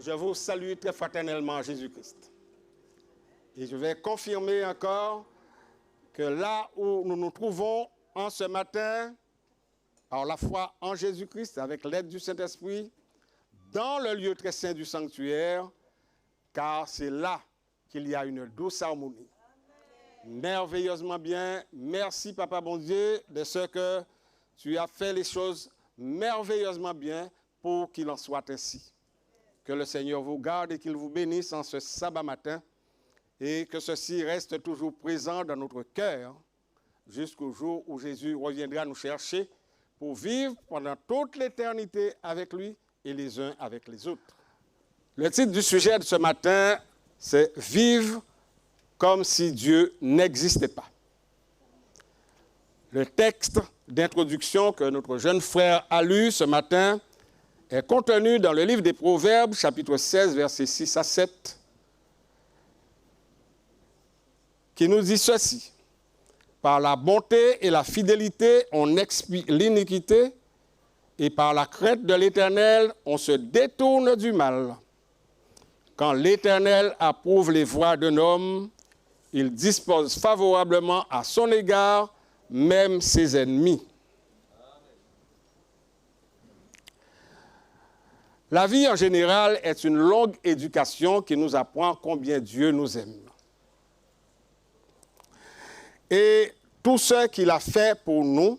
Je vous salue très fraternellement en Jésus-Christ. Et je vais confirmer encore que là où nous nous trouvons en ce matin, par la foi en Jésus-Christ, avec l'aide du Saint-Esprit, dans le lieu très saint du sanctuaire, car c'est là qu'il y a une douce harmonie. Merveilleusement bien. Merci, Papa bon Dieu, de ce que tu as fait les choses merveilleusement bien pour qu'il en soit ainsi. Que le Seigneur vous garde et qu'il vous bénisse en ce sabbat matin et que ceci reste toujours présent dans notre cœur jusqu'au jour où Jésus reviendra nous chercher pour vivre pendant toute l'éternité avec lui et les uns avec les autres. Le titre du sujet de ce matin, c'est « Vivre comme si Dieu n'existait pas ». Le texte d'introduction que notre jeune frère a lu ce matin est contenu dans le livre des Proverbes, chapitre 16, versets 6 à 7, qui nous dit ceci. « Par la bonté et la fidélité, on expie l'iniquité, et par la crainte de l'Éternel, on se détourne du mal. Quand l'Éternel approuve les voies d'un homme, il dispose favorablement à son égard, même ses ennemis. » La vie en général est une longue éducation qui nous apprend combien Dieu nous aime. Et tout ce qu'il a fait pour nous,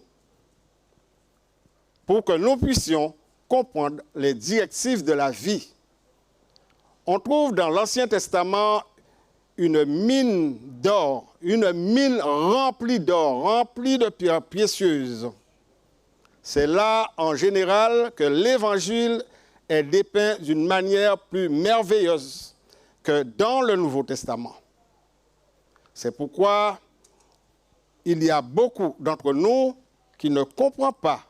pour que nous puissions comprendre les directives de la vie. On trouve dans l'Ancien Testament une mine d'or, une mine remplie d'or, remplie de pierres précieuses. C'est là, en général, que l'Évangile est dépeint d'une manière plus merveilleuse que dans le Nouveau Testament. C'est pourquoi il y a beaucoup d'entre nous qui ne comprennent pas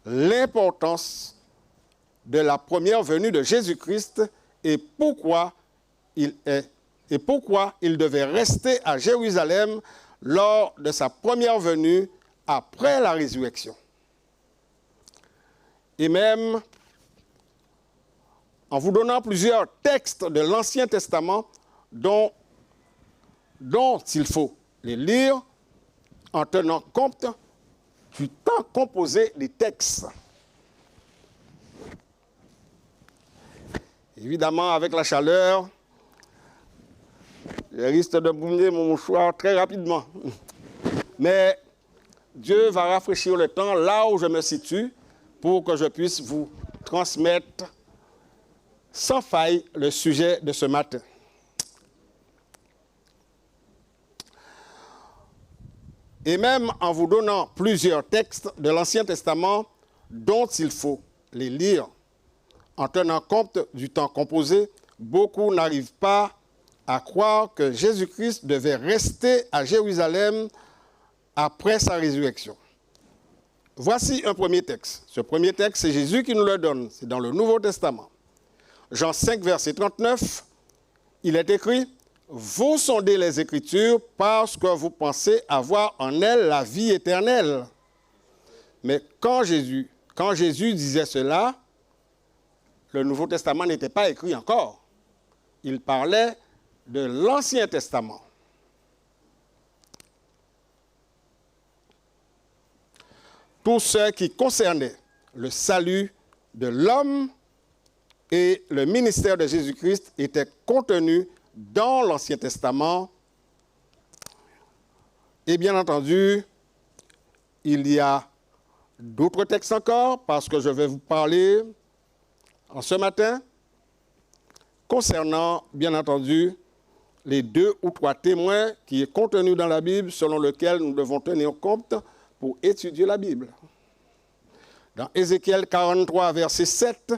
l'importance de la première venue de Jésus-Christ et pourquoi il devait rester à Jérusalem lors de sa première venue après la résurrection. Et même en vous donnant plusieurs textes de l'Ancien Testament dont il faut les lire en tenant compte du temps composé des textes. Évidemment, avec la chaleur, je risque de brûler mon mouchoir très rapidement. Mais Dieu va rafraîchir le temps là où je me situe pour que je puisse vous transmettre sans faille le sujet de ce matin. Et même en vous donnant plusieurs textes de l'Ancien Testament dont il faut les lire en tenant compte du temps composé, beaucoup n'arrivent pas à croire que Jésus-Christ devait rester à Jérusalem après sa résurrection. Voici un premier texte. Ce premier texte, c'est Jésus qui nous le donne. C'est dans le Nouveau Testament. Jean 5, verset 39, il est écrit « Vous sondez les Écritures parce que vous pensez avoir en elles la vie éternelle. » Mais quand Jésus disait cela, le Nouveau Testament n'était pas écrit encore. Il parlait de l'Ancien Testament. Tout ce qui concernait le salut de l'homme et le ministère de Jésus-Christ était contenu dans l'Ancien Testament. Et bien entendu, il y a d'autres textes encore, parce que je vais vous parler en ce matin concernant, bien entendu, les 2 ou 3 témoins qui est contenu dans la Bible, selon lequel nous devons tenir compte pour étudier la Bible. Dans Ézéchiel 43, verset 7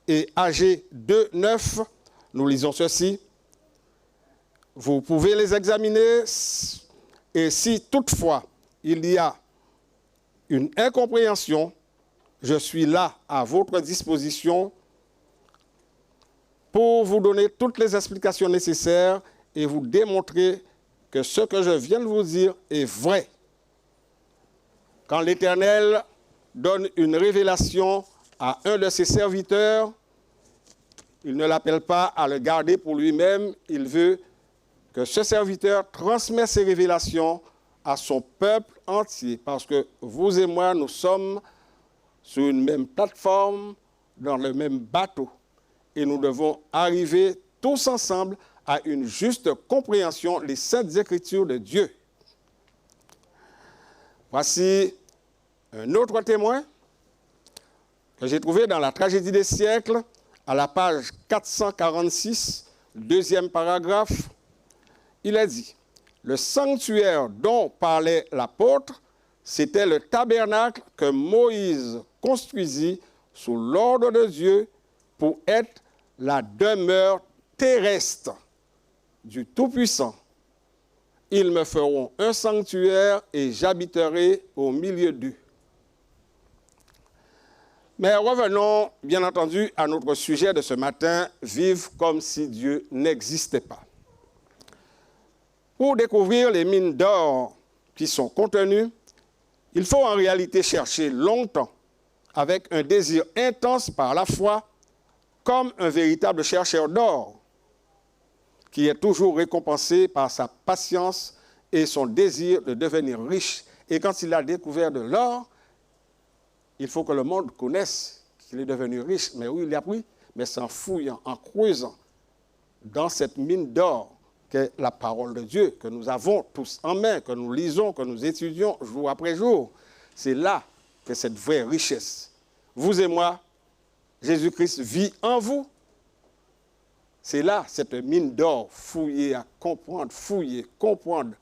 et Agé 2, 9, nous lisons ceci. Vous pouvez les examiner et si toutefois il y a une incompréhension, je suis là à votre disposition pour vous donner toutes les explications nécessaires et vous démontrer que ce que je viens de vous dire est vrai. Quand l'Éternel donne une révélation à un de ses serviteurs, il ne l'appelle pas à le garder pour lui-même, il veut que ce serviteur transmette ses révélations à son peuple entier, parce que vous et moi, nous sommes sur une même plateforme, dans le même bateau, et nous devons arriver tous ensemble à une juste compréhension des saintes écritures de Dieu. Voici un autre témoin que j'ai trouvé dans la Tragédie des siècles, à la page 446, deuxième paragraphe. Il a dit, « Le sanctuaire dont parlait l'apôtre, c'était le tabernacle que Moïse construisit sous l'ordre de Dieu pour être la demeure terrestre du Tout-Puissant. Ils me feront un sanctuaire et j'habiterai au milieu d'eux. » Mais revenons, bien entendu, à notre sujet de ce matin, vivre comme si Dieu n'existait pas. Pour découvrir les mines d'or qui sont contenues, il faut en réalité chercher longtemps, avec un désir intense par la foi, comme un véritable chercheur d'or, qui est toujours récompensé par sa patience et son désir de devenir riche. Et quand il a découvert de l'or, il faut que le monde connaisse qu'il est devenu riche. Mais où il a pris? Mais c'est en fouillant, en creusant dans cette mine d'or qu'est la parole de Dieu, que nous avons tous en main, que nous lisons, que nous étudions jour après jour. C'est là que cette vraie richesse, vous et moi, Jésus-Christ vit en vous. C'est là, cette mine d'or, fouiller à comprendre, fouiller, comprendre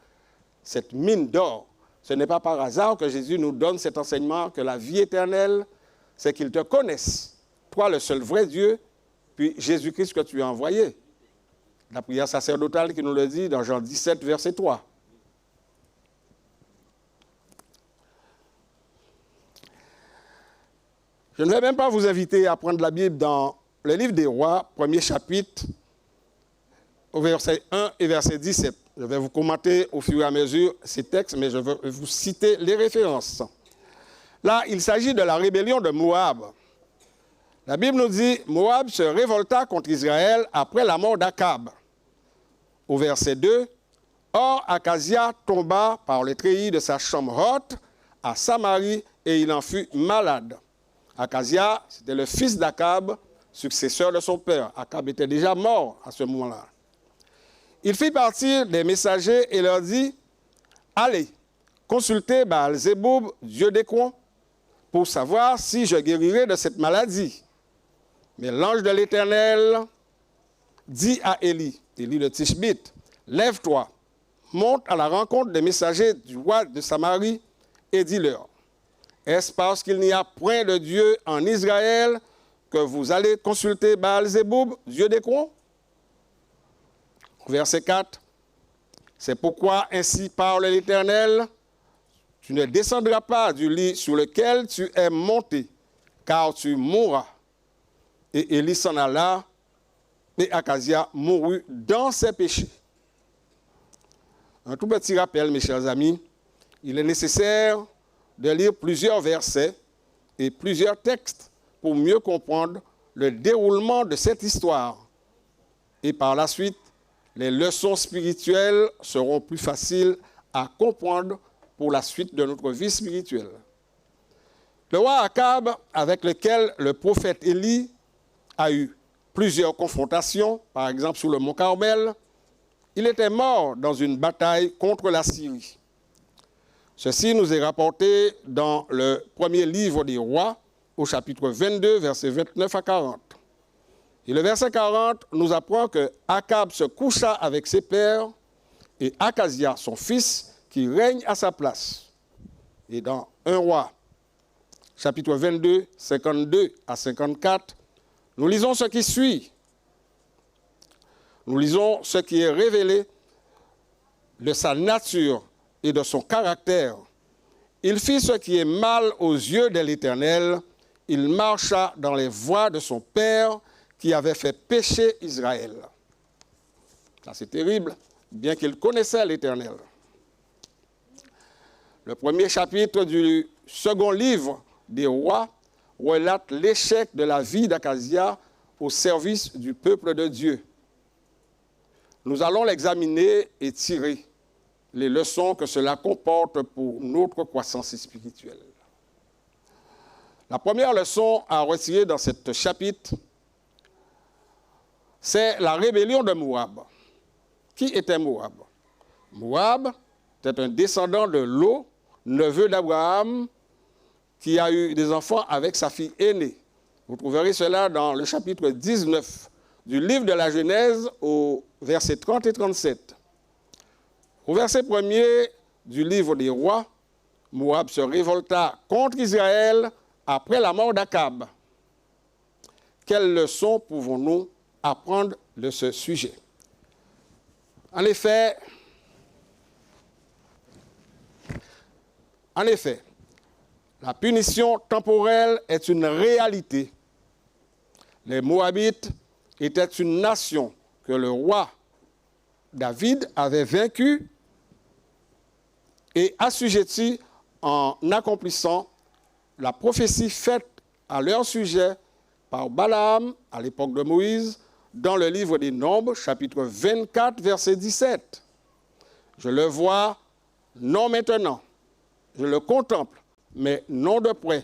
cette mine d'or. Ce n'est pas par hasard que Jésus nous donne cet enseignement que la vie éternelle, c'est qu'ils te connaissent, toi le seul vrai Dieu, puis Jésus-Christ que tu as envoyé. La prière sacerdotale qui nous le dit dans Jean 17, verset 3. Je ne vais même pas vous inviter à prendre la Bible dans le livre des Rois, premier chapitre, au verset 1 et verset 17. Je vais vous commenter au fur et à mesure ces textes, mais je vais vous citer les références. Là, il s'agit de la rébellion de Moab. La Bible nous dit, Moab se révolta contre Israël après la mort d'Akab. Au verset 2, or Akazia tomba par le treillis de sa chambre haute à Samarie et il en fut malade. Akazia, c'était le fils d'Akab, successeur de son père. Akab était déjà mort à ce moment-là. Il fit partir des messagers et leur dit, « Allez, consultez Baal-Zéboub, dieu des coins, pour savoir si je guérirai de cette maladie. » Mais l'ange de l'Éternel dit à Élie de Tishbite, « Lève-toi, monte à la rencontre des messagers du roi de Samarie et dis-leur, est-ce parce qu'il n'y a point de Dieu en Israël que vous allez consulter Baal-Zéboub, dieu des coins? » Verset 4, « C'est pourquoi ainsi parle l'Éternel, tu ne descendras pas du lit sur lequel tu es monté, car tu mourras. » Et Élie s'en alla, et Akazia mourut dans ses péchés. Un tout petit rappel, mes chers amis, il est nécessaire de lire plusieurs versets et plusieurs textes pour mieux comprendre le déroulement de cette histoire. Et par la suite, les leçons spirituelles seront plus faciles à comprendre pour la suite de notre vie spirituelle. Le roi Akab, avec lequel le prophète Élie a eu plusieurs confrontations, par exemple sur le mont Carmel, il était mort dans une bataille contre la Syrie. Ceci nous est rapporté dans le premier livre des rois, au chapitre 22, versets 29 à 40. Et le verset 40 nous apprend que Akab se coucha avec ses pères et Akazia, son fils, qui règne à sa place. Et dans 1 roi, chapitre 22, 52 à 54, nous lisons ce qui suit. Nous lisons ce qui est révélé de sa nature et de son caractère. Il fit ce qui est mal aux yeux de l'Éternel. Il marcha dans les voies de son père qui avait fait pécher Israël. Ça, c'est terrible, bien qu'il connaissait l'Éternel. Le premier chapitre du second livre des rois relate l'échec de la vie d'Akazia au service du peuple de Dieu. Nous allons l'examiner et tirer les leçons que cela comporte pour notre croissance spirituelle. La première leçon à retirer dans ce chapitre, c'est la rébellion de Moab. Qui était Moab? Moab était un descendant de Lot, neveu d'Abraham, qui a eu des enfants avec sa fille aînée. Vous trouverez cela dans le chapitre 19 du livre de la Genèse au verset 30 et 37. Au verset 1er du livre des rois, Moab se révolta contre Israël après la mort d'Akab. Quelles leçons pouvons-nous apprendre de ce sujet? En effet, la punition temporelle est une réalité. Les Moabites étaient une nation que le roi David avait vaincue et assujettie en accomplissant la prophétie faite à leur sujet par Balaam à l'époque de Moïse dans le livre des Nombres, chapitre 24, verset 17. Je le vois, non maintenant, je le contemple, mais non de près.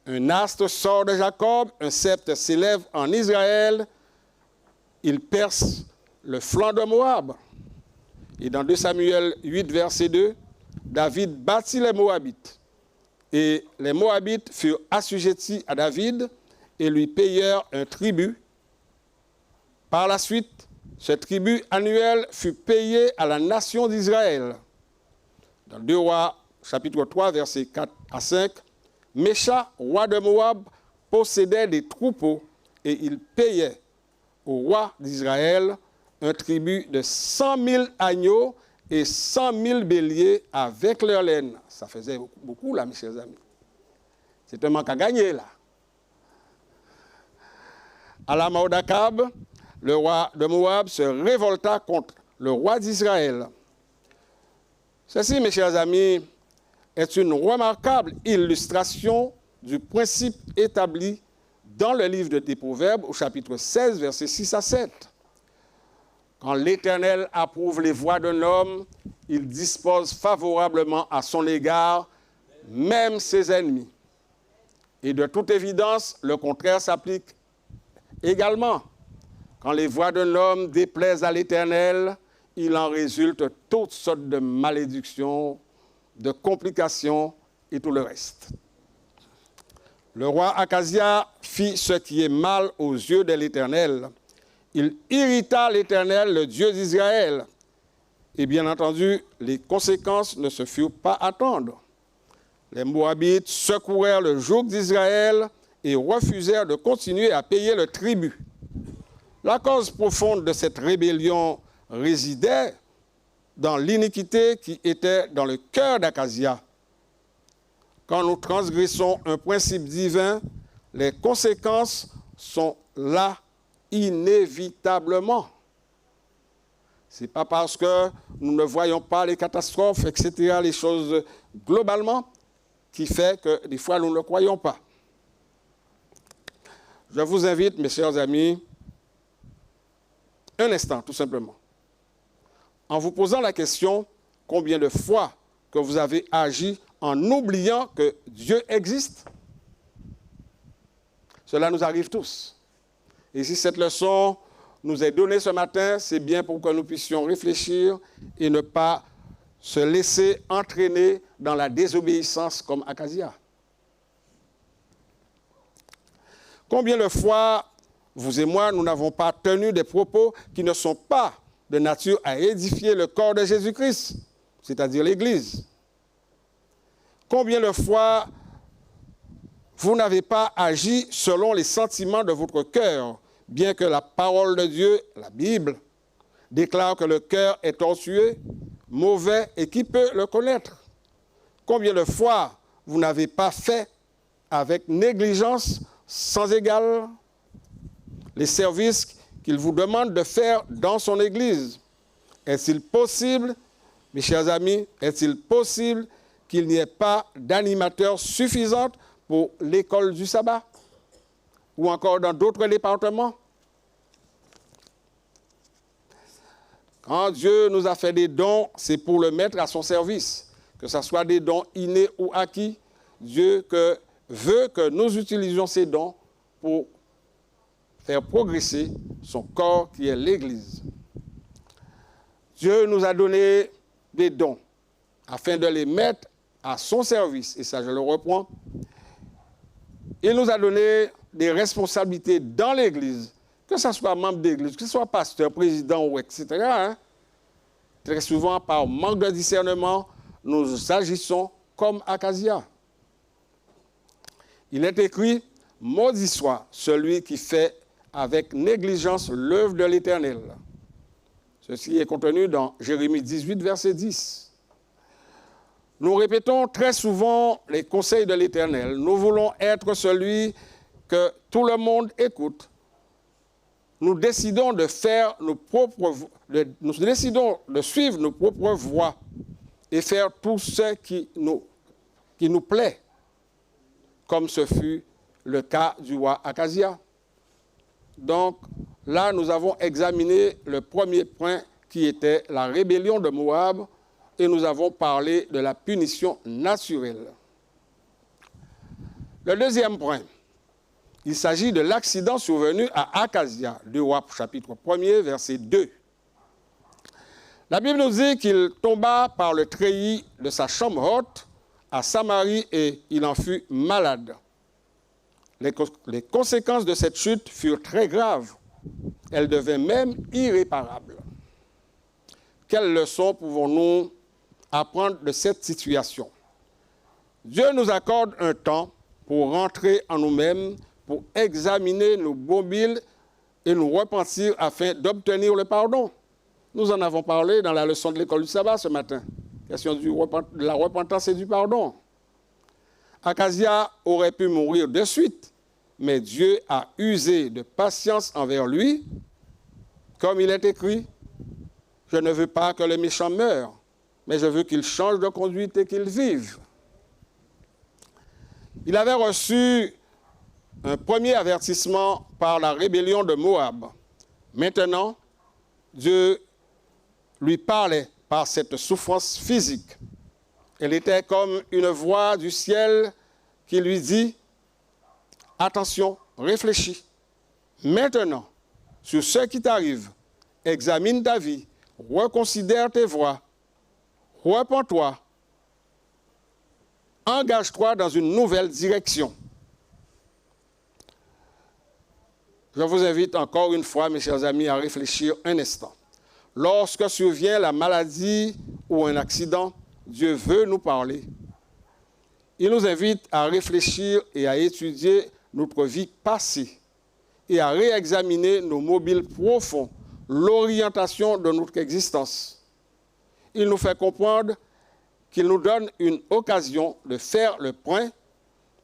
Un astre sort de Jacob, un sceptre s'élève en Israël, il perce le flanc de Moab. Et dans 2 Samuel 8, verset 2, David battit les Moabites. Et les Moabites furent assujettis à David et lui payèrent un tribut. Par la suite, ce tribut annuel fut payé à la nation d'Israël. Dans 2 Rois, chapitre 3, versets 4 à 5, Mécha, roi de Moab, possédait des troupeaux et il payait au roi d'Israël un tribut de 100 000 agneaux et 100 000 béliers avec leur laine. Ça faisait beaucoup, là, mes chers amis. C'est un manque à gagner, là. À la mort d'Akab, le roi de Moab se révolta contre le roi d'Israël. Ceci, mes chers amis, est une remarquable illustration du principe établi dans le livre des Proverbes au chapitre 16, versets 6 à 7. Quand l'Éternel approuve les voies d'un homme, il dispose favorablement à son égard, même ses ennemis. Et de toute évidence, le contraire s'applique également. Quand les voies d'un homme déplaisent à l'Éternel, il en résulte toutes sortes de malédictions, de complications et tout le reste. Le roi Akazia fit ce qui est mal aux yeux de l'Éternel. Il irrita l'Éternel, le Dieu d'Israël. Et bien entendu, les conséquences ne se furent pas à attendre. Les Moabites secourèrent le joug d'Israël et refusèrent de continuer à payer le tribut. La cause profonde de cette rébellion résidait dans l'iniquité qui était dans le cœur d'Akazia. Quand nous transgressons un principe divin, les conséquences sont là inévitablement. Ce n'est pas parce que nous ne voyons pas les catastrophes, etc., les choses globalement, qui fait que des fois nous ne le croyons pas. Je vous invite, mes chers amis, un instant, tout simplement, en vous posant la question, combien de fois que vous avez agi en oubliant que Dieu existe? Cela nous arrive tous. Et si cette leçon nous est donnée ce matin, c'est bien pour que nous puissions réfléchir et ne pas se laisser entraîner dans la désobéissance comme Akazia. Combien de fois, vous et moi, nous n'avons pas tenu des propos qui ne sont pas de nature à édifier le corps de Jésus-Christ, c'est-à-dire l'Église? Combien de fois vous n'avez pas agi selon les sentiments de votre cœur, bien que la parole de Dieu, la Bible, déclare que le cœur est tortueux, mauvais et qui peut le connaître? Combien de fois vous n'avez pas fait avec négligence sans égale les services qu'il vous demande de faire dans son Église? Est-il possible, mes chers amis, est-il possible qu'il n'y ait pas d'animateur suffisant pour l'école du sabbat? ou encore dans d'autres départements. Quand Dieu nous a fait des dons, c'est pour le mettre à son service. Que ce soit des dons innés ou acquis, Dieu veut que nous utilisions ces dons pour faire progresser son corps qui est l'Église. Dieu nous a donné des dons afin de les mettre à son service. Et ça, je le reprends. Il nous a donné des responsabilités dans l'Église, que ce soit membre d'Église, que ce soit pasteur, président, ou etc. Très souvent, par manque de discernement, nous agissons comme Acasia. Il est écrit, « Maudit soit celui qui fait avec négligence l'œuvre de l'Éternel. » Ceci est contenu dans Jérémie 18, verset 10. Nous répétons très souvent les conseils de l'Éternel. Nous voulons être celui que tout le monde écoute. Nous décidons de faire nous décidons de suivre nos propres voies et faire tout ce qui nous plaît, comme ce fut le cas du roi Acasia. Donc, là, nous avons examiné le premier point qui était la rébellion de Moab et nous avons parlé de la punition naturelle. Le deuxième point, il s'agit de l'accident survenu à Acasia, 2 Rois chapitre 1er, verset 2. La Bible nous dit qu'il tomba par le treillis de sa chambre haute à Samarie et il en fut malade. Les conséquences de cette chute furent très graves. Elles devenaient même irréparables. Quelles leçons pouvons-nous apprendre de cette situation? Dieu nous accorde un temps pour rentrer en nous-mêmes, pour examiner nos mobiles et nous repentir afin d'obtenir le pardon. Nous en avons parlé dans la leçon de l'école du sabbat ce matin. Question de la repentance et du pardon. Acasia aurait pu mourir de suite, mais Dieu a usé de patience envers lui, comme il est écrit, « Je ne veux pas que le méchant meure, mais je veux qu'il change de conduite et qu'il vive. » Il avait reçu un premier avertissement par la rébellion de Moab. Maintenant, Dieu lui parlait par cette souffrance physique. Elle était comme une voix du ciel qui lui dit « Attention, réfléchis. Maintenant, sur ce qui t'arrive, examine ta vie, reconsidère tes voies, repens-toi, engage-toi dans une nouvelle direction. » Je vous invite encore une fois, mes chers amis, à réfléchir un instant. Lorsque survient la maladie ou un accident, Dieu veut nous parler. Il nous invite à réfléchir et à étudier notre vie passée et à réexaminer nos mobiles profonds, l'orientation de notre existence. Il nous fait comprendre qu'il nous donne une occasion de faire le point,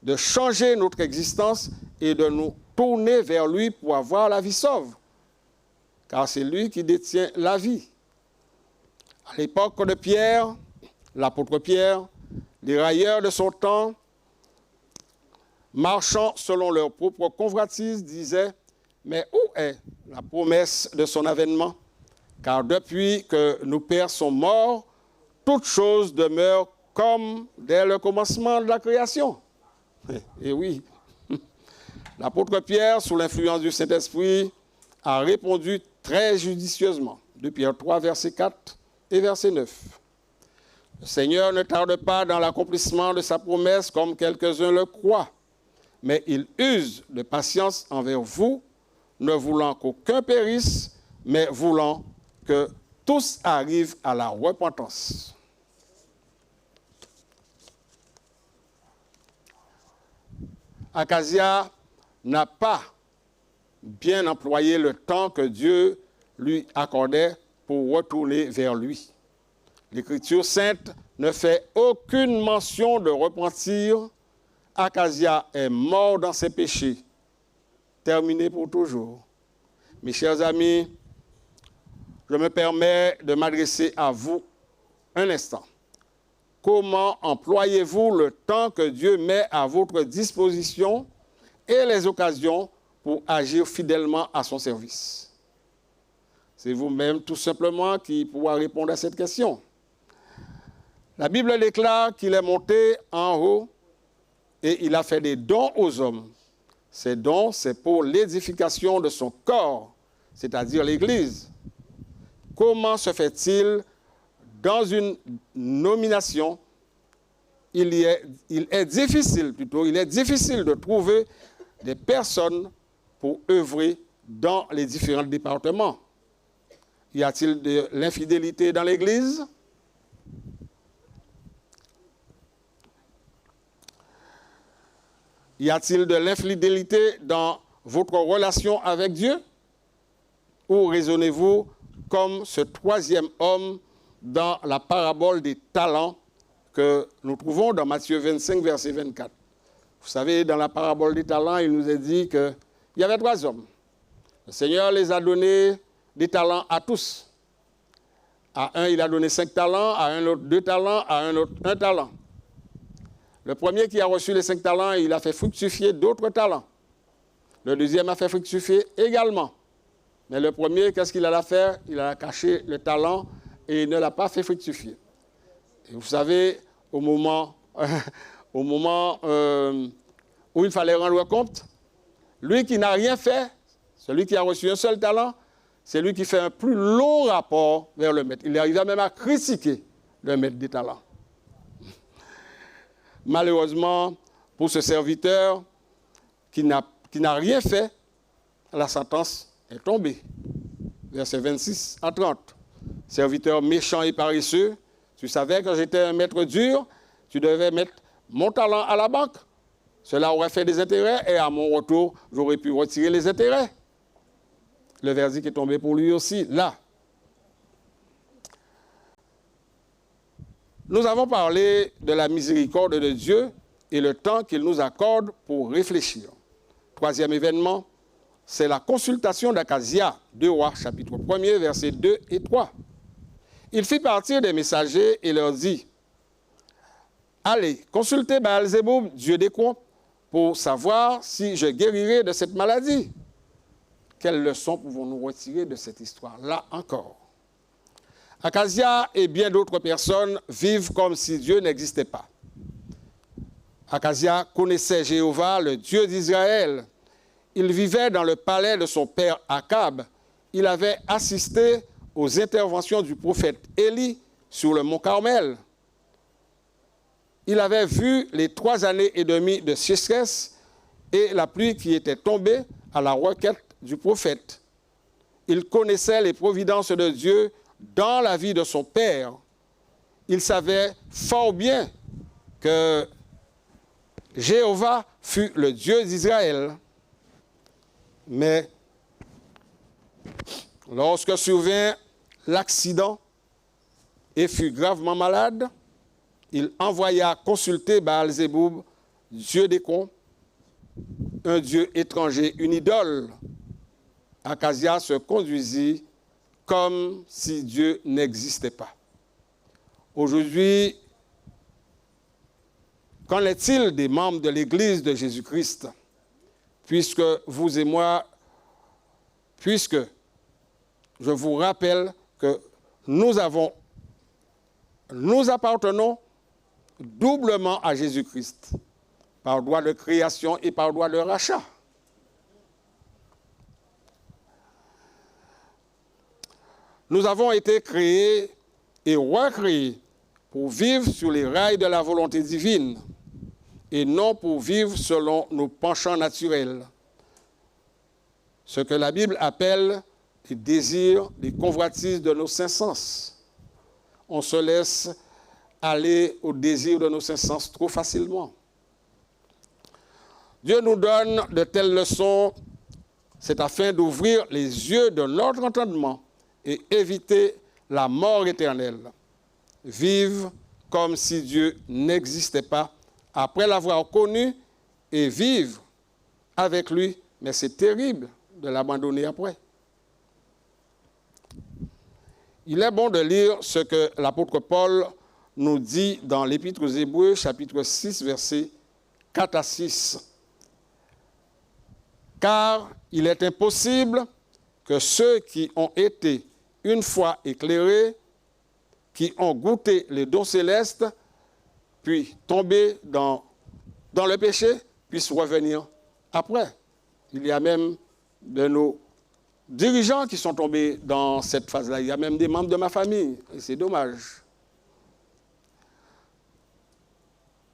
de changer notre existence et de nous tourner vers lui pour avoir la vie sauve. Car c'est lui qui détient la vie. À l'époque de Pierre, l'apôtre Pierre, les railleurs de son temps, marchant selon leur propre convoitise, disaient « Mais où est la promesse de son avènement? Car depuis que nos pères sont morts, toutes choses demeurent comme dès le commencement de la création. » Et oui, l'apôtre Pierre, sous l'influence du Saint-Esprit, a répondu très judicieusement. 2 Pierre 3, verset 4 et verset 9. Le Seigneur ne tarde pas dans l'accomplissement de sa promesse comme quelques-uns le croient, mais il use de patience envers vous, ne voulant qu'aucun périsse, mais voulant que tous arrivent à la repentance. Acasia n'a pas bien employé le temps que Dieu lui accordait pour retourner vers lui. L'Écriture sainte ne fait aucune mention de repentir. Acasia est mort dans ses péchés, terminé pour toujours. Mes chers amis, je me permets de m'adresser à vous un instant. Comment employez-vous le temps que Dieu met à votre disposition et les occasions pour agir fidèlement à son service? C'est vous-même tout simplement qui pourra répondre à cette question. La Bible déclare qu'il est monté en haut et il a fait des dons aux hommes. Ces dons, c'est pour l'édification de son corps, c'est-à-dire l'Église. Comment se fait-il, dans une nomination, il est difficile de trouver des personnes pour œuvrer dans les différents départements? Y a-t-il de l'infidélité dans l'Église? Y a-t-il de l'infidélité dans votre relation avec Dieu? Ou raisonnez-vous comme ce troisième homme dans la parabole des talents que nous trouvons dans Matthieu 25, verset 24. Vous savez, dans la parabole des talents, il nous est dit qu'il y avait 3 hommes. Le Seigneur les a donné des talents à tous. À un, il a donné 5 talents, à un autre 2 talents, à un autre 1 talent. Le premier qui a reçu les 5 talents, il a fait fructifier d'autres talents. Le deuxième a fait fructifier également. Mais le premier, qu'est-ce qu'il allait faire? Il a caché le talent et il ne l'a pas fait fructifier. Et vous savez, au moment où il fallait rendre compte, lui qui n'a rien fait, celui qui a reçu un seul talent, c'est lui qui fait un plus long rapport vers le maître. Il arriva même à critiquer le maître des talents. Malheureusement, pour ce serviteur qui n'a rien fait, la sentence est tombée. Versets 26 à 30. Serviteur méchant et paresseux, tu savais que j'étais un maître dur, tu devais mettre mon talent à la banque. Cela aurait fait des intérêts et à mon retour, j'aurais pu retirer les intérêts. Le verdict est tombé pour lui aussi, là. Nous avons parlé de la miséricorde de Dieu et le temps qu'il nous accorde pour réfléchir. Troisième événement, c'est la consultation d'Akazia, 2 Rois, chapitre 1er, versets 2 et 3. Il fit partir des messagers et leur dit, « Allez, consultez Baal-Zéboub, dieu d'Écron, pour savoir si je guérirai de cette maladie. » Quelles leçons pouvons-nous retirer de cette histoire-là encore? Akazia et bien d'autres personnes vivent comme si Dieu n'existait pas. Akazia connaissait Jéhovah, le Dieu d'Israël. Il vivait dans le palais de son père Akab. Il avait assisté aux interventions du prophète Élie sur le mont Carmel. Il avait vu les 3 années et demie de sécheresse et la pluie qui était tombée à la requête du prophète. Il connaissait les providences de Dieu dans la vie de son père. Il savait fort bien que Jéhovah fut le Dieu d'Israël. Mais lorsque survint l'accident et fut gravement malade, il envoya consulter Baal-Zéboub, dieu d'Écron, un dieu étranger, une idole. Akazia se conduisit comme si Dieu n'existait pas. Aujourd'hui, qu'en est-il des membres de l'Église de Jésus-Christ? Puisque vous et moi, puisque je vous rappelle que nous appartenons doublement à Jésus-Christ, par droit de création et par droit de rachat. Nous avons été créés et recréés pour vivre sur les rails de la volonté divine et non pour vivre selon nos penchants naturels. Ce que la Bible appelle les désirs, les convoitises de nos 5 sens. On se laisse aller au désir de nos 5 sens trop facilement. Dieu nous donne de telles leçons, c'est afin d'ouvrir les yeux de notre entendement et éviter la mort éternelle. Vivre comme si Dieu n'existait pas après l'avoir connu et vivre avec lui, mais c'est terrible de l'abandonner après. Il est bon de lire ce que l'apôtre Paul nous dit dans l'Épître aux Hébreux, chapitre 6, versets 4 à 6. car il est impossible que ceux qui ont été une fois éclairés, qui ont goûté les dons célestes, puis tomber dans le péché, puissent revenir après. Il y a même de nos dirigeants qui sont tombés dans cette phase-là. Il y a même des membres de ma famille, et c'est dommage.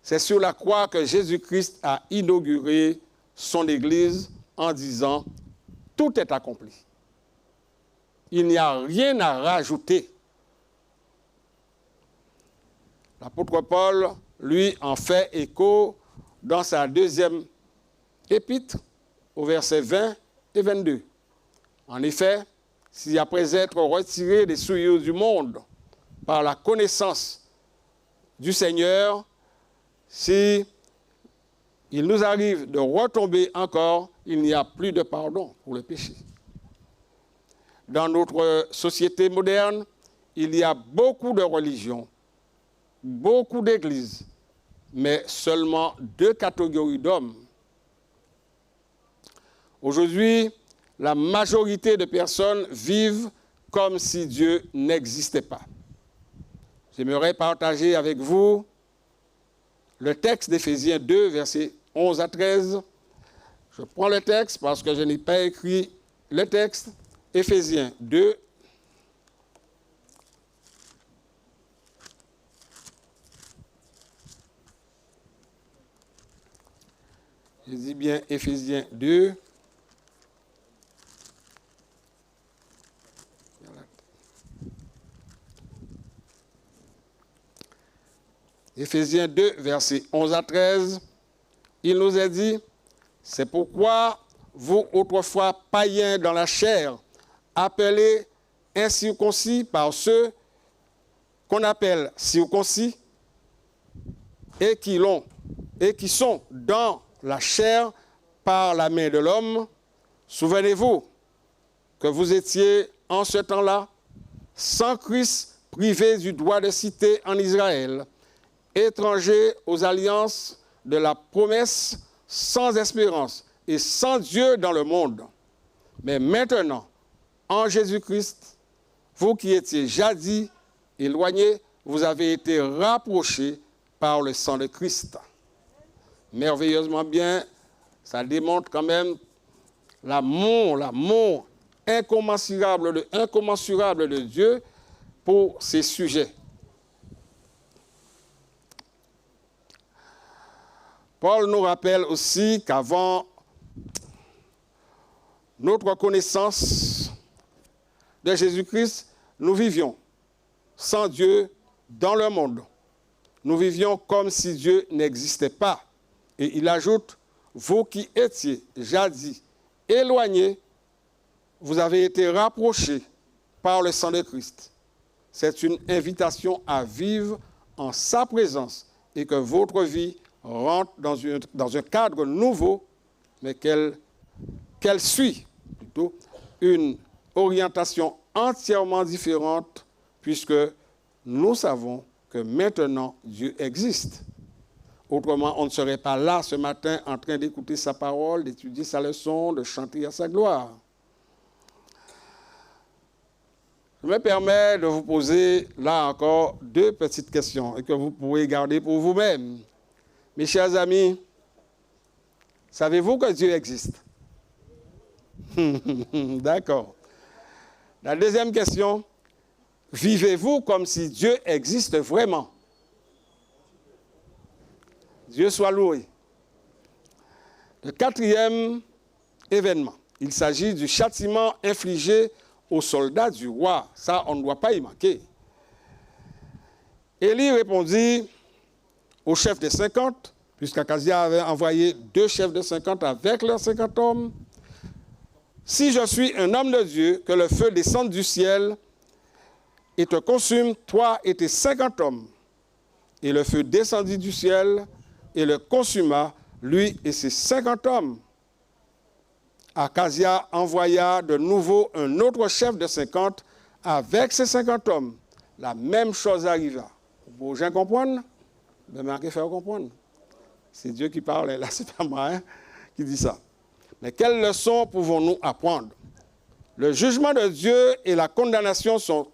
C'est sur la croix que Jésus-Christ a inauguré son Église en disant « Tout est accompli ». Il n'y a rien à rajouter. L'apôtre Paul, lui, en fait écho dans sa deuxième épître, au verset 20 et 22. En effet, si après être retiré des souillures du monde par la connaissance du Seigneur, si il nous arrive de retomber encore, il n'y a plus de pardon pour le péché. Dans notre société moderne, il y a beaucoup de religions, beaucoup d'églises, mais seulement 2 catégories d'hommes. Aujourd'hui, la majorité de personnes vivent comme si Dieu n'existait pas. J'aimerais partager avec vous le texte d'Éphésiens 2, versets 11 à 13. Je prends le texte parce que je n'ai pas écrit le texte. Éphésiens 2. Je dis bien Éphésiens 2. Éphésiens 2, versets 11 à 13, il nous est dit, « C'est pourquoi vous, autrefois païens dans la chair, appelés incirconcis par ceux qu'on appelle circoncis, et qui sont dans la chair par la main de l'homme, souvenez-vous que vous étiez en ce temps-là, sans Christ, privés du droit de cité en Israël, étrangers aux alliances de la promesse, sans espérance et sans Dieu dans le monde. Mais maintenant, en Jésus-Christ, vous qui étiez jadis éloignés, vous avez été rapprochés par le sang de Christ. » Merveilleusement bien, ça démontre quand même l'amour incommensurable de Dieu pour ces sujets. Paul nous rappelle aussi qu'avant notre connaissance de Jésus-Christ, nous vivions sans Dieu dans le monde. Nous vivions comme si Dieu n'existait pas. Et il ajoute, vous qui étiez jadis éloignés, vous avez été rapprochés par le sang de Christ. C'est une invitation à vivre en sa présence et que votre vie rentre dans un cadre nouveau, mais qu'elle suit plutôt une orientation entièrement différente, puisque nous savons que maintenant Dieu existe. Autrement, on ne serait pas là ce matin en train d'écouter sa parole, d'étudier sa leçon, de chanter à sa gloire. Je me permets de vous poser là encore 2 petites questions et que vous pourrez garder pour vous-même. Mes chers amis, savez-vous que Dieu existe? D'accord. La deuxième question, vivez-vous comme si Dieu existe vraiment? Dieu soit loué. Le 4e événement, il s'agit du châtiment infligé aux soldats du roi. Ça, on ne doit pas y manquer. Élie répondit au chef des 50, puisqu'Akazia avait envoyé 2 chefs de 50 avec leurs 50 hommes. Si je suis un homme de Dieu, que le feu descende du ciel et te consume, toi et tes 50 hommes. Et le feu descendit du ciel et le consuma, lui et ses 50 hommes. Akazia envoya de nouveau un autre chef de 50 avec ses 50 hommes. La même chose arriva. Vous gens comprendre? Ben, marquez faire comprendre. C'est Dieu qui parle, là, c'est pas moi qui dit ça. Mais quelles leçons pouvons-nous apprendre? Le jugement de Dieu et la condamnation sont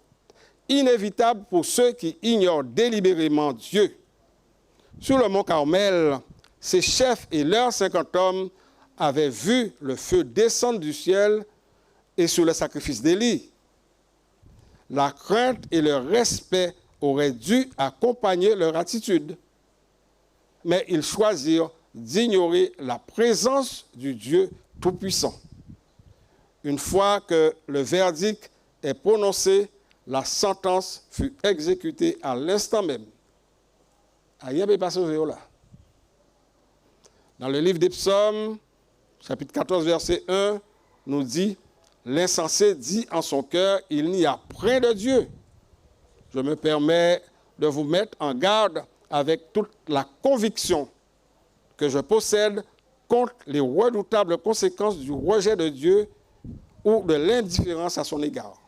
inévitables pour ceux qui ignorent délibérément Dieu. Sur le mont Carmel, ses chefs et leurs 50 hommes avaient vu le feu descendre du ciel et sur le sacrifice d'Élie. La crainte et le respect auraient dû accompagner leur attitude. Mais ils choisirent d'ignorer la présence du Dieu Tout-Puissant. Une fois que le verdict est prononcé, la sentence fut exécutée à l'instant même. Dans le livre des Psaumes, chapitre 14, verset 1, nous dit « L'insensé dit en son cœur, il n'y a point de Dieu. » Je me permets de vous mettre en garde avec toute la conviction que je possède contre les redoutables conséquences du rejet de Dieu ou de l'indifférence à son égard.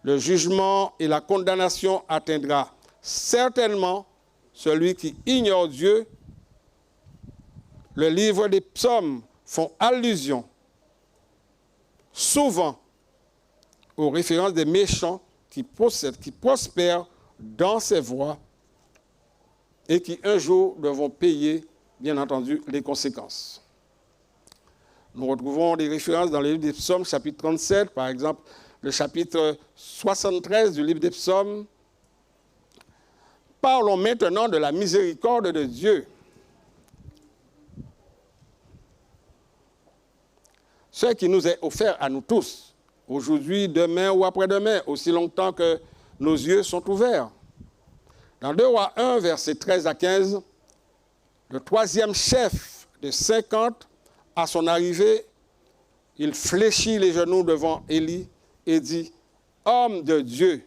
Le jugement et la condamnation atteindra certainement celui qui ignore Dieu. Le livre des psaumes font allusion souvent aux références des méchants qui prospèrent dans ces voies et qui un jour devront payer, bien entendu, les conséquences. Nous retrouvons des références dans le livre des psaumes, chapitre 37, par exemple, le chapitre 73 du livre des psaumes. Parlons maintenant de la miséricorde de Dieu. Ce qui nous est offert à nous tous, aujourd'hui, demain ou après-demain, aussi longtemps que nos yeux sont ouverts. Dans 2 Rois 1, versets 13 à 15, le troisième chef de 50, à son arrivée, il fléchit les genoux devant Élie et dit, « Homme de Dieu,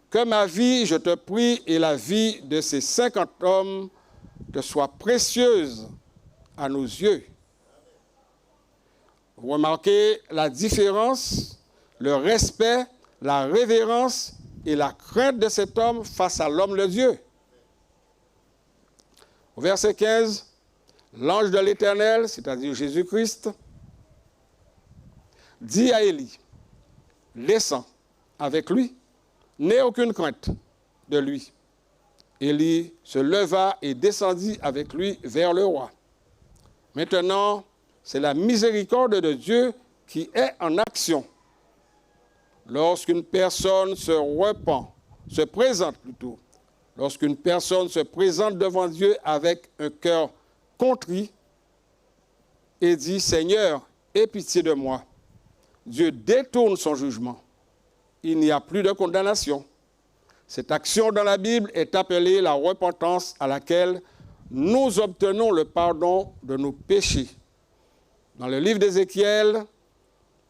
que ma vie, je te prie, et la vie de ces 50 hommes te soient précieuses à nos yeux. » Vous remarquez la différence, le respect, la révérence et la crainte de cet homme face à l'homme de Dieu. Au verset 15, l'ange de l'Éternel, c'est-à-dire Jésus-Christ, dit à Élie, « Descends avec lui, n'aie aucune crainte de lui. » Élie se leva et descendit avec lui vers le roi. Maintenant, c'est la miséricorde de Dieu qui est en action. Lorsqu'une personne lorsqu'une personne se présente devant Dieu avec un cœur contrit et dit, « Seigneur, aie pitié de moi », Dieu détourne son jugement. Il n'y a plus de condamnation. Cette action dans la Bible est appelée la repentance à laquelle nous obtenons le pardon de nos péchés. Dans le livre d'Ézéchiel,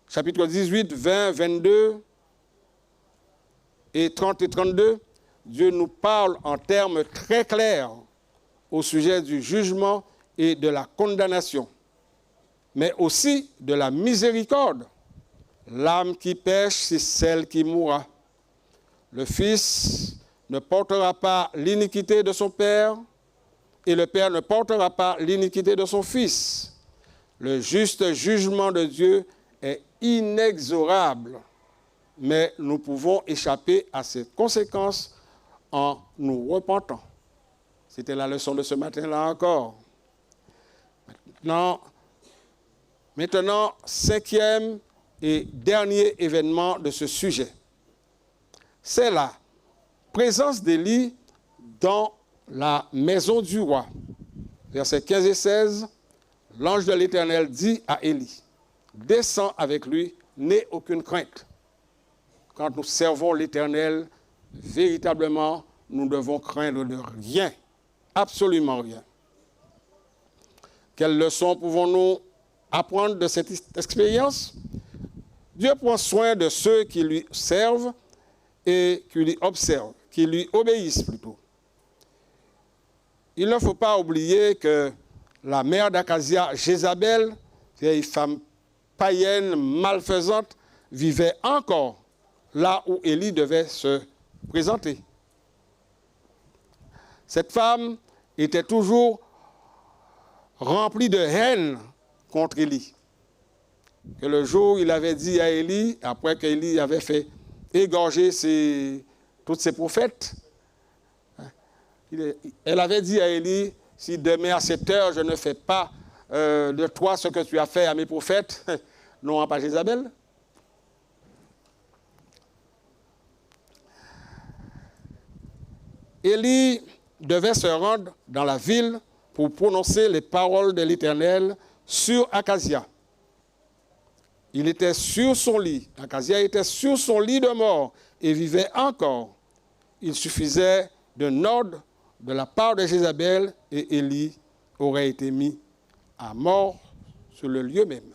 chapitre 18, 20, 22 et 30 et 32, Dieu nous parle en termes très clairs au sujet du jugement et de la condamnation, mais aussi de la miséricorde. L'âme qui pêche, c'est celle qui mourra. Le fils ne portera pas l'iniquité de son père, et le père ne portera pas l'iniquité de son fils. Le juste jugement de Dieu est inexorable, mais nous pouvons échapper à ses conséquences en nous repentant. C'était la leçon de ce matin-là encore. Maintenant, cinquième et dernier événement de ce sujet. C'est la présence d'Élie dans la maison du roi. Versets 15 et 16, l'ange de l'Éternel dit à Élie, « Descends avec lui, n'aie aucune crainte. » Quand nous servons l'Éternel, véritablement, nous devons craindre de rien, absolument rien. Quelles leçons pouvons-nous apprendre de cette expérience? Dieu prend soin de ceux qui lui servent et qui lui observent, qui lui obéissent plutôt. Il ne faut pas oublier que la mère d'Akazia, Jézabel, vieille femme païenne, malfaisante, vivait encore là où Élie devait se présenter. Cette femme était toujours remplie de haine contre Élie. Que le jour où il avait dit à Élie, après qu'Élie avait fait égorger tous ses prophètes, elle avait dit à Élie, si demain à 7 heures je ne fais pas de toi ce que tu as fait à mes prophètes, non pas Jézabel. Élie devait se rendre dans la ville pour prononcer les paroles de l'Éternel sur Akazia. Il était sur son lit. Akazia était sur son lit de mort et vivait encore. Il suffisait d'un ordre de la part de Jézabel et Élie aurait été mis à mort sur le lieu même.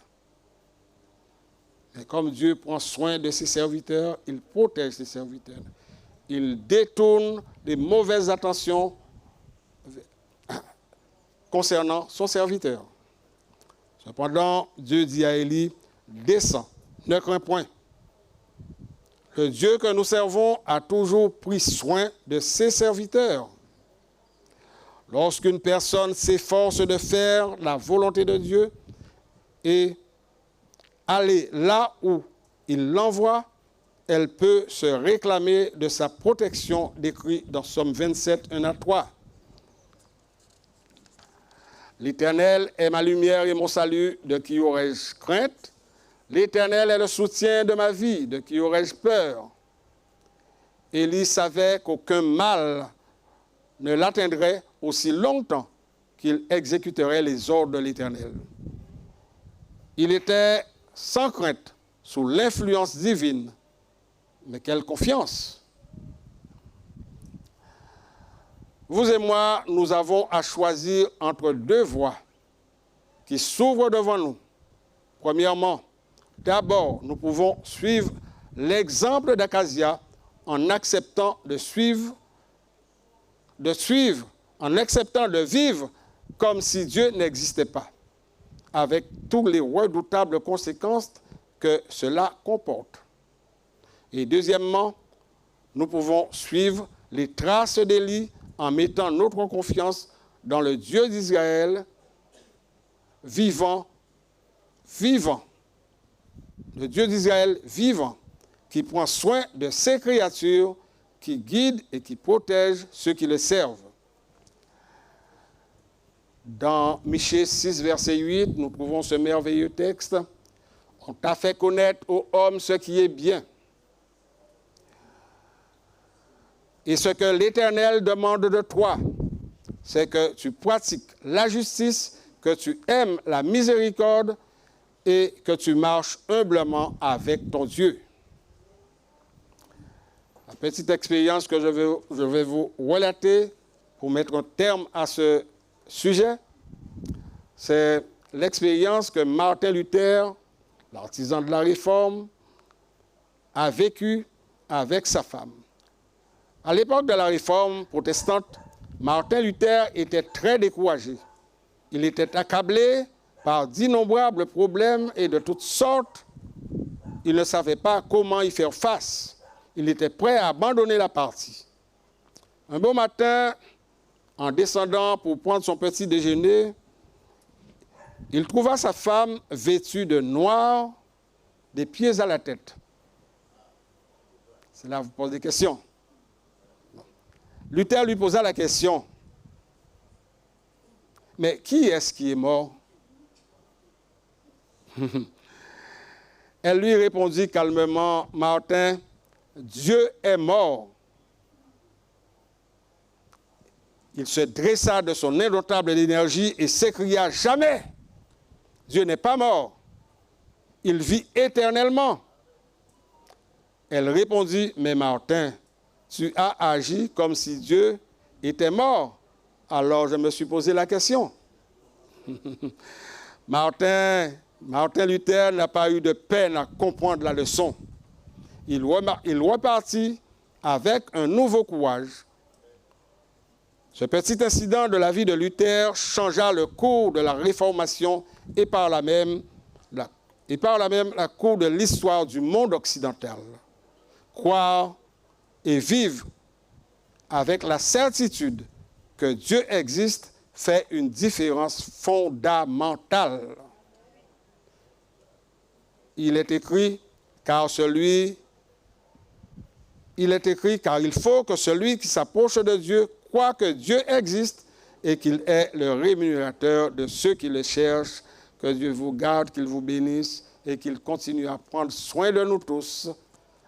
Mais comme Dieu prend soin de ses serviteurs, il protège ses serviteurs. Il détourne les mauvaises attentions concernant son serviteur. Cependant, Dieu dit à Élie, descends, ne crains point. Le Dieu que nous servons a toujours pris soin de ses serviteurs. Lorsqu'une personne s'efforce de faire la volonté de Dieu et aller là où il l'envoie, elle peut se réclamer de sa protection, décrit dans Somme 27, 1 à 3. L'Éternel est ma lumière et mon salut, de qui aurais-je crainte? L'Éternel est le soutien de ma vie, de qui aurais-je peur? Élie savait qu'aucun mal ne l'atteindrait aussi longtemps qu'il exécuterait les ordres de l'Éternel. Il était sans crainte, sous l'influence divine. Mais quelle confiance! Vous et moi, nous avons à choisir entre deux voies qui s'ouvrent devant nous. Premièrement, d'abord, nous pouvons suivre l'exemple d'Akazia en acceptant de vivre comme si Dieu n'existait pas, avec toutes les redoutables conséquences que cela comporte. Et deuxièmement, nous pouvons suivre les traces d'Élie en mettant notre confiance dans le Dieu d'Israël vivant, le Dieu d'Israël vivant, qui prend soin de ses créatures, qui guide et qui protège ceux qui le servent. Dans Michée 6, verset 8, nous trouvons ce merveilleux texte. « On t'a fait connaître, ô homme, ce qui est bien. Et ce que l'Éternel demande de toi, c'est que tu pratiques la justice, que tu aimes la miséricorde et que tu marches humblement avec ton Dieu. » La petite expérience que je vais vous relater pour mettre un terme à ce sujet, c'est l'expérience que Martin Luther, l'artisan de la Réforme, a vécue avec sa femme. À l'époque de la Réforme protestante, Martin Luther était très découragé. Il était accablé par d'innombrables problèmes et de toutes sortes. Il ne savait pas comment y faire face. Il était prêt à abandonner la partie. Un beau matin, en descendant pour prendre son petit déjeuner, il trouva sa femme vêtue de noir, des pieds à la tête. C'est là que vous posez des questions. Luther lui posa la question, « Mais qui est-ce qui est mort ?» Elle lui répondit calmement, « Martin, Dieu est mort. » Il se dressa de son indomptable énergie et s'écria, « Jamais! Dieu n'est pas mort. Il vit éternellement. » Elle répondit, « Mais Martin, tu as agi comme si Dieu était mort. » Alors je me suis posé la question. Martin Luther n'a pas eu de peine à comprendre la leçon. Il repartit avec un nouveau courage. Ce petit incident de la vie de Luther changea le cours de la Réformation et par là même la cour de l'histoire du monde occidental. Croire et vivre avec la certitude que Dieu existe fait une différence fondamentale. il est écrit, car il faut que celui qui s'approche de Dieu croit que Dieu existe et qu'il est le rémunérateur de ceux qui le cherchent. Que Dieu vous garde, qu'il vous bénisse et qu'il continue à prendre soin de nous tous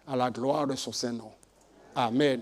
à la gloire de son Saint-Nom. Amen.